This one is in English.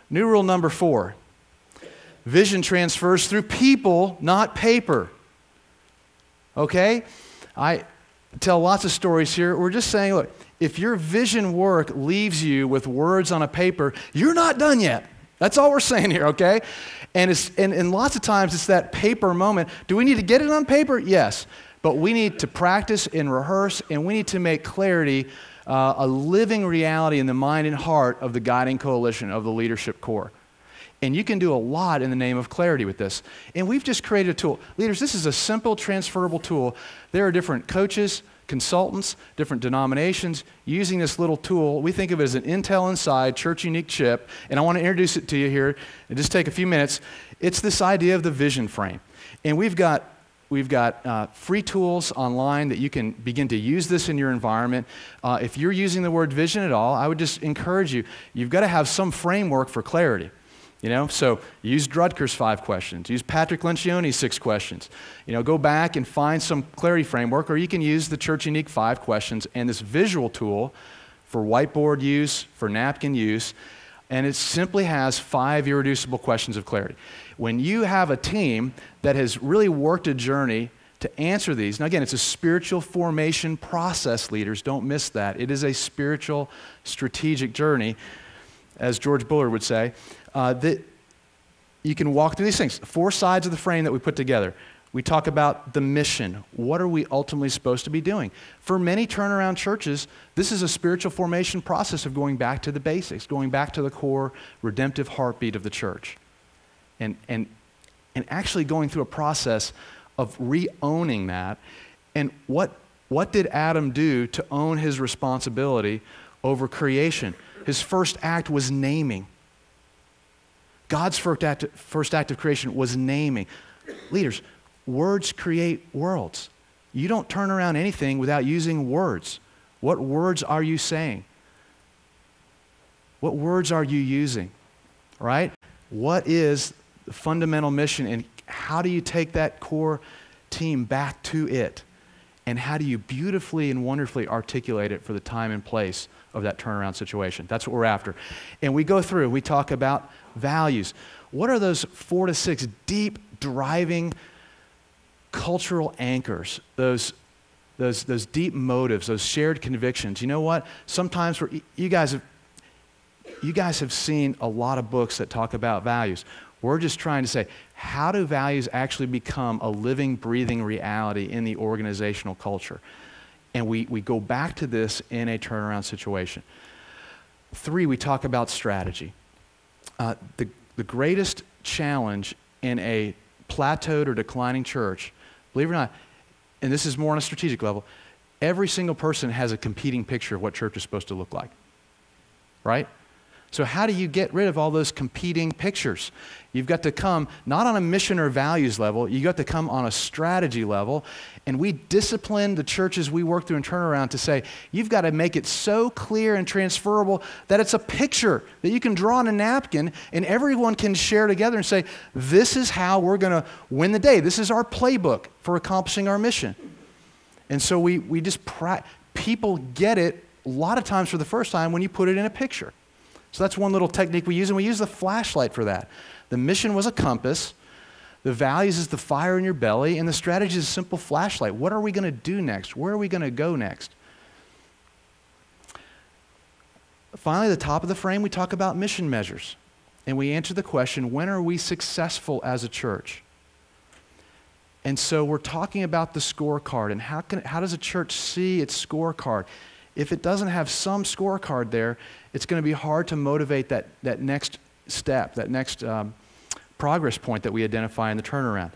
New rule number 4. Vision transfers through people, not paper. Okay? I tell lots of stories here. We're just saying, look, if your vision work leaves you with words on a paper, you're not done yet. That's all we're saying here, okay? And lots of times it's that paper moment. Do we need to get it on paper? Yes. But we need to practice and rehearse, and we need to make clarity a living reality in the mind and heart of the guiding coalition of the leadership core. And you can do a lot in the name of clarity with this. And we've just created a tool. Leaders, this is a simple transferable tool. There are different coaches, consultants, different denominations using this little tool. We think of it as an Intel Inside Church Unique chip, and I want to introduce it to you here and just take a few minutes. It's this idea of the vision frame. And we've got free tools online that you can begin to use this in your environment. If you're using the word vision at all, I would just encourage you, you've got to have some framework for clarity. So use Drudker's 5 questions, use Patrick Lencioni's 6 questions. Go back and find some clarity framework, or you can use the Church Unique 5 questions and this visual tool for whiteboard use, for napkin use, and it simply has 5 irreducible questions of clarity. When you have a team that has really worked a journey to answer these, now again, it's a spiritual formation process, leaders, don't miss that. It is a spiritual, strategic journey, as George Bullard would say, that you can walk through these things. 4 sides of the frame that we put together. We talk about the mission. What are we ultimately supposed to be doing? For many turnaround churches, this is a spiritual formation process of going back to the basics, going back to the core redemptive heartbeat of the church. And actually going through a process of re-owning that. And what did Adam do to own his responsibility over creation? His first act was naming. God's first act of creation was naming. Leaders, words create worlds. You don't turn around anything without using words. What words are you saying? What words are you using? Right? What is the fundamental mission, and how do you take that core team back to it? And how do you beautifully and wonderfully articulate it for the time and place of that turnaround situation? That's what we're after. And we go through, we talk about values. What are those 4 to 6 deep, driving cultural anchors, those deep motives, those shared convictions? You know what? Sometimes you guys have seen a lot of books that talk about values. We're just trying to say, how do values actually become a living, breathing reality in the organizational culture? And we go back to this in a turnaround situation. 3, we talk about strategy. The greatest challenge in a plateaued or declining church, believe it or not, and this is more on a strategic level, every single person has a competing picture of what church is supposed to look like, right? So how do you get rid of all those competing pictures? You've got to come not on a mission or values level, you've got to come on a strategy level, and we discipline the churches we work through and turn around to say, you've got to make it so clear and transferable that it's a picture that you can draw on a napkin and everyone can share together and say, this is how we're going to win the day. This is our playbook for accomplishing our mission. And so we just, people get it a lot of times for the first time when you put it in a picture. So that's one little technique we use, and we use the flashlight for that. The mission was a compass, the values is the fire in your belly, and the strategy is a simple flashlight. What are we going to do next? Where are we going to go next? Finally, at the top of the frame, we talk about mission measures, and we answer the question, when are we successful as a church? And so we're talking about the scorecard, and how does a church see its scorecard? If it doesn't have some scorecard there, it's going to be hard to motivate that next step, that next progress point that we identify in the turnaround.